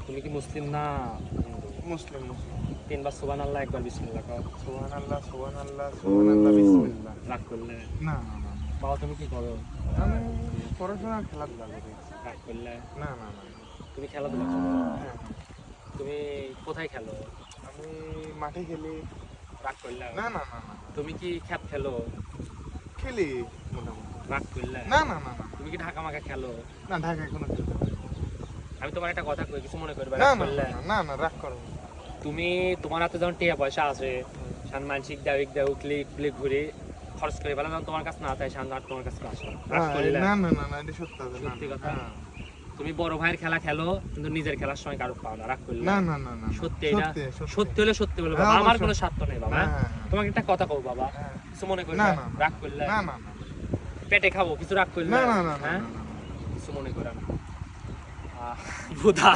তুমি কি মুসলিম না মুসলিম মুসলিম। তিনবার সুবহানাল্লাহ একবার বিসমিল্লাহ কও। সুবহানাল্লাহ সুবহানাল্লাহ সুবহানাল্লাহ বিসমিল্লাহ। রাগ করলে না না না বাবা তুমি কি করো? আমি পড়াশোনা খেলাধুলা করি। রাগ করলে না না না তুমি খেলাধুলা করো? হ্যাঁ তুমি কোথায় খেলো? আমি মাঠে খেলি। রাগ করলে না না না না তুমি কি খ্যাপ খেলো? খেলি মোটামুটি। রাগ করলে না না না না তুমি কি ঢাকা মাকা খেলো? না ঢাকায় কোনো খেলতে পারি না। আমি তোমার একটা কথা কই, কিছু মনে করবে না রাগ না করলে? না না রাগ করো না। তুমি তোমার হাতে যখন টাকা পয়সা আছে মানসিক দাও ক্লিক ক্লিক ঘুরে খরচ করে ফেলা, যখন তোমার কাছে না তাই শান্ত আর তোমার কাছে আসে রাগ করলে? না না না না এটা সত্য কথা। না, সত্যি কথা? না। তুমি বড় ভাইয়ের খেলা খেলো কিন্তু নিজের খেলার সময় কারো পাও না, রাগ করলে? না না না না সত্যি এটা সত্যি। সত্যি হলে সত্যি বলো হ্যাঁ, বাবা, আমার অবশ্যই। কোনো স্বার্থ নেই বাবা। হ্যাঁ, হ্যাঁ, তোমাকে একটা কথা কও বাবা, হ্যাঁ। কিছু মনে করবে না, না? না, না। রাগ করলে? না না না পেটে খাবো, কিছু রাগ করলে? না না না হ্যাঁ না কিছু মনে করে না। ভুদা